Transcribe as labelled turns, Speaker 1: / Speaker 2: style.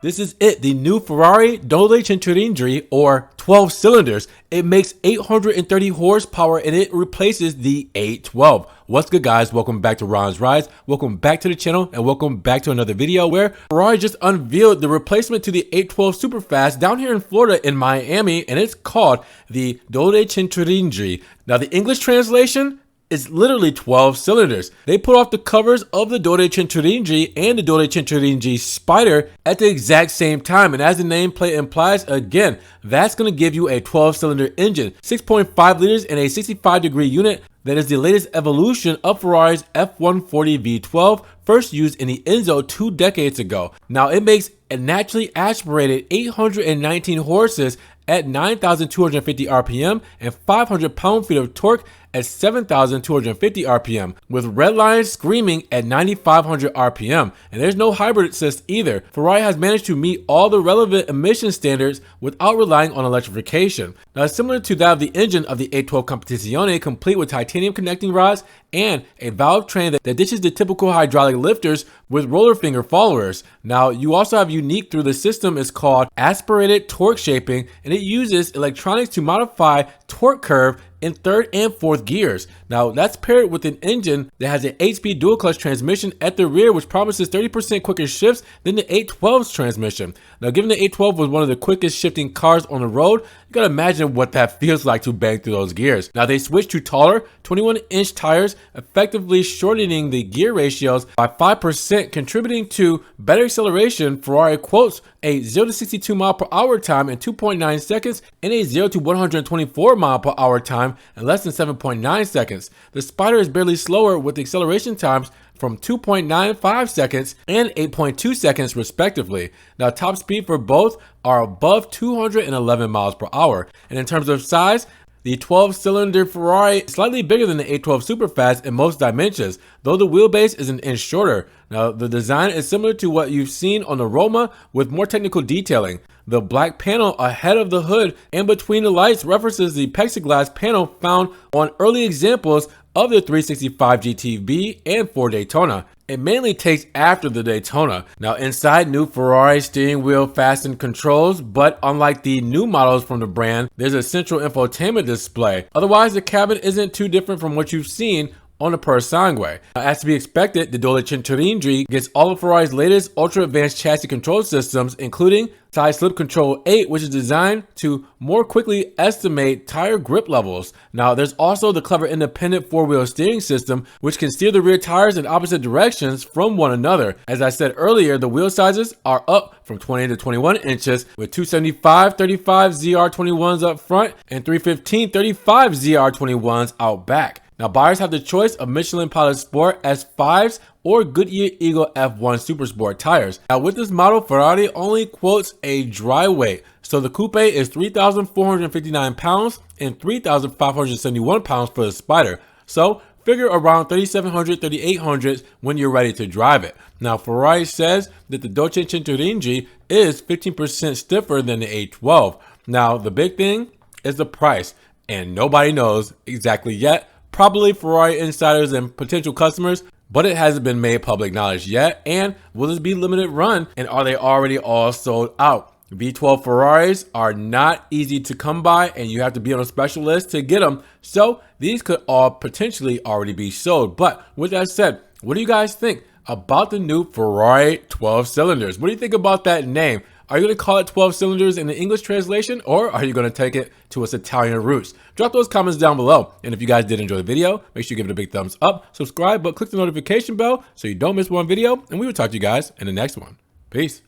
Speaker 1: This is it, the new Ferrari 12Cilindri, or 12 cylinders. It makes 830 horsepower and it replaces the 812. What's good, guys? Welcome back to Ron's Rides. Welcome back to the channel and welcome back to another video where Ferrari just unveiled the replacement to the 812 Superfast down here in Florida in Miami, and it's called the 12Cilindri. Now, the English translation is literally 12 cylinders. They put off the covers of the 12Cilindri and the 12Cilindri Spider at the exact same time, and as the nameplate implies, again, that's going to give you a 12-cylinder engine, 6.5 liters in a 65-degree unit. That is the latest evolution of Ferrari's F140 V12, first used in the Enzo 2 decades ago. Now, it makes a naturally aspirated 819 horses at 9,250 RPM and 500 pound-feet of torque at 7,250 RPM, with red lines screaming at 9,500 RPM. And there's no hybrid assist either. Ferrari has managed to meet all the relevant emission standards without relying on electrification. Now, it's similar to that of the engine of the 812 Competizione, complete with titanium connecting rods and a valve train that dishes the typical hydraulic lifters with roller finger followers. Now, you also have unique through the system is called aspirated torque shaping, and it uses electronics to modify torque curve in third and fourth gears. Now, that's paired with an engine that has an 8-speed dual clutch transmission at the rear, which promises 30% quicker shifts than the 812's transmission. Now, given the 812 was one of the quickest shifting cars on the road, you gotta imagine what that feels like to bang through those gears. Now, they switched to taller 21-inch tires, effectively shortening the gear ratios by 5%, contributing to better acceleration. Ferrari quotes a 0 to 62 mile per hour time in 2.9 seconds and a 0 to 124 mile per hour time in less than 7.9 seconds. The Spider is barely slower, with acceleration times from 2.95 seconds and 8.2 seconds respectively. Now, top speed for both are above 211 miles per hour. And in terms of size, the 12-cylinder Ferrari is slightly bigger than the 812 Superfast in most dimensions, though the wheelbase is an inch shorter. Now, the design is similar to what you've seen on the Roma with more technical detailing. The black panel ahead of the hood and between the lights references the plexiglass panel found on early examples of the 365 GTB and Ford Daytona. It mainly takes after the Daytona. Now, inside, new Ferrari steering wheel fastened controls, but unlike the new models from the brand, there's a central infotainment display. Otherwise, the cabin isn't too different from what you've seen on the Persangue. As to be expected, the 12Cilindri gets all of Ferrari's latest ultra-advanced chassis control systems, including Tire Slip Control 8, which is designed to more quickly estimate tire grip levels. Now, there's also the clever independent four-wheel steering system, which can steer the rear tires in opposite directions from one another. As I said earlier, the wheel sizes are up from 20 to 21 inches, with 275/35 ZR21s up front and 315/35 ZR21s out back. Now, buyers have the choice of Michelin Pilot Sport S5s or Goodyear Eagle F1 Super Sport tires. Now, with this model, Ferrari only quotes a dry weight. So the coupe is 3,459 pounds and 3,571 pounds for the Spider. So figure around 3,700, 3,800 when you're ready to drive it. Now, Ferrari says that the 12Cilindri is 15% stiffer than the 812. Now, the big thing is the price, and nobody knows exactly yet. Probably Ferrari insiders and potential customers, but it hasn't been made public knowledge yet. And will this be limited run, and are they already all sold out? V12 Ferraris are not easy to come by, and you have to be on a special list to get them. So these could all potentially already be sold. But with that said, what do you guys think about the new Ferrari 12 cylinders? What do you think about that name? Are you going to call it 12 cylinders in the English translation, or are you going to take it to its Italian roots? Drop those comments down below. And if you guys did enjoy the video, make sure you give it a big thumbs up, subscribe, but click the notification bell so you don't miss one video, and we will talk to you guys in the next one. Peace.